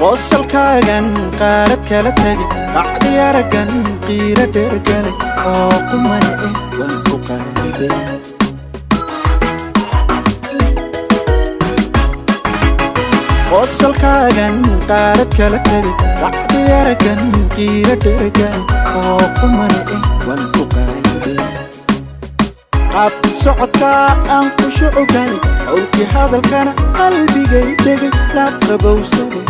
qosolkaagan qaarad kala tagi bacdi aragan qiira dhergale oo qumane waan ku qaalibe qosolkaagan qaarad kala tagi bacdi aragan qiira dhergale oo qumane waan ku qaalibe qaabki socodka aan ku shucugalay awki hadalkana qalbigay degay laab qabowsaday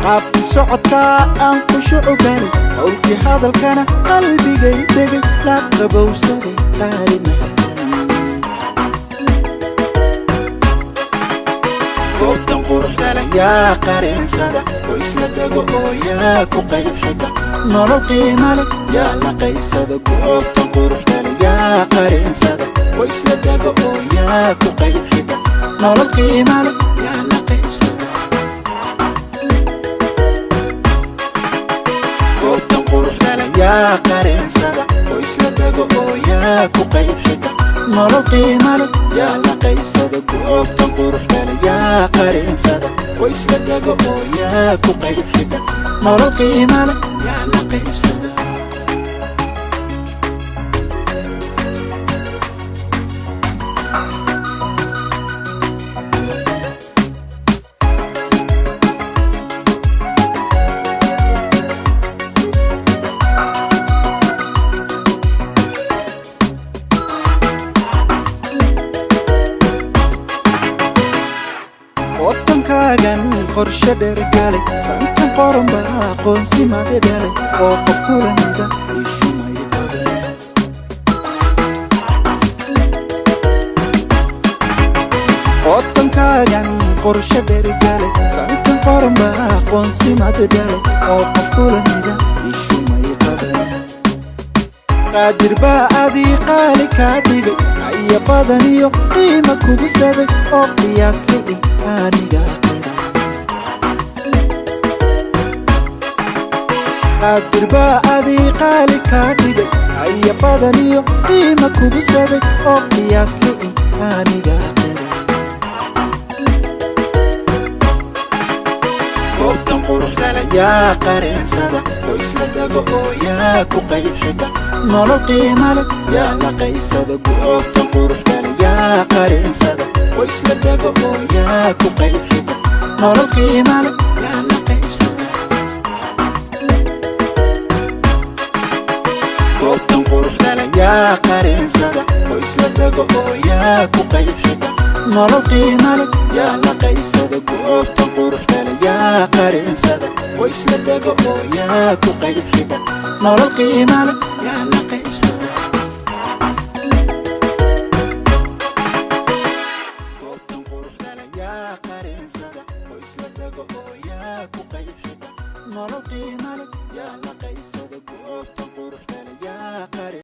qaabki socodka aan ku shucugalay awki hadalkana qalbigay degay laab qabowsaday qaali mahadsan goobtan quruxda leh yaa qareensada oo isla dego oo yaa ku qayd xidha nolol qiima leh yaa la qaybsada goobtan quruxda leh yaa qareensada oo isla dego oo yaa ku qayd xidha nolol qiima leh yaa la qaybsada goobtan quruxda leh yaa qareensada oo isla dego oo yaa ku qayd xidha nolol qiima leh yaa la qaybsada goobtan quruxda leh yaa qareensada oo isla dego oo yaa ku qayd xidha nolol qiima leh yaa la qaybsada waddankaagan qorshe dhergalay sankan qoran baa aqoonsimade dhalay oo qof kulamida ishumay qaday waddankaagan qorshe dhergalay sankan qoran baa aqoonsimade dhalay oo qof kulamida ishumay qaday qaadir baa adii qaali kaa dhigay aya badan iyo qiima kugu saday oo qiyaas li'i aniga qaadir baa adii qaali kaa dhigay aya badan iyo qiima kugu saday oo qiyaas li'i aniga goobtan quruxda leh yaa qareensada oo isla dego oo yaa ku qayd xidha nolol qiima leh yaa la qaybsada goobtan quruxda leh yaa qareensada oo isla dego oo yaa ku qayd xidha nolol qiima leh yaa la qaybsada goobtan quruxda leh yaa qareensada oo isla dego oo yaa ku qayd xidha nolol qiima leh yaa la qaybsada goobtan quruxda leh yaa qareensada oo isla dego oo yaa ku qayd xidha nolol qiima leh yaa la qaybsada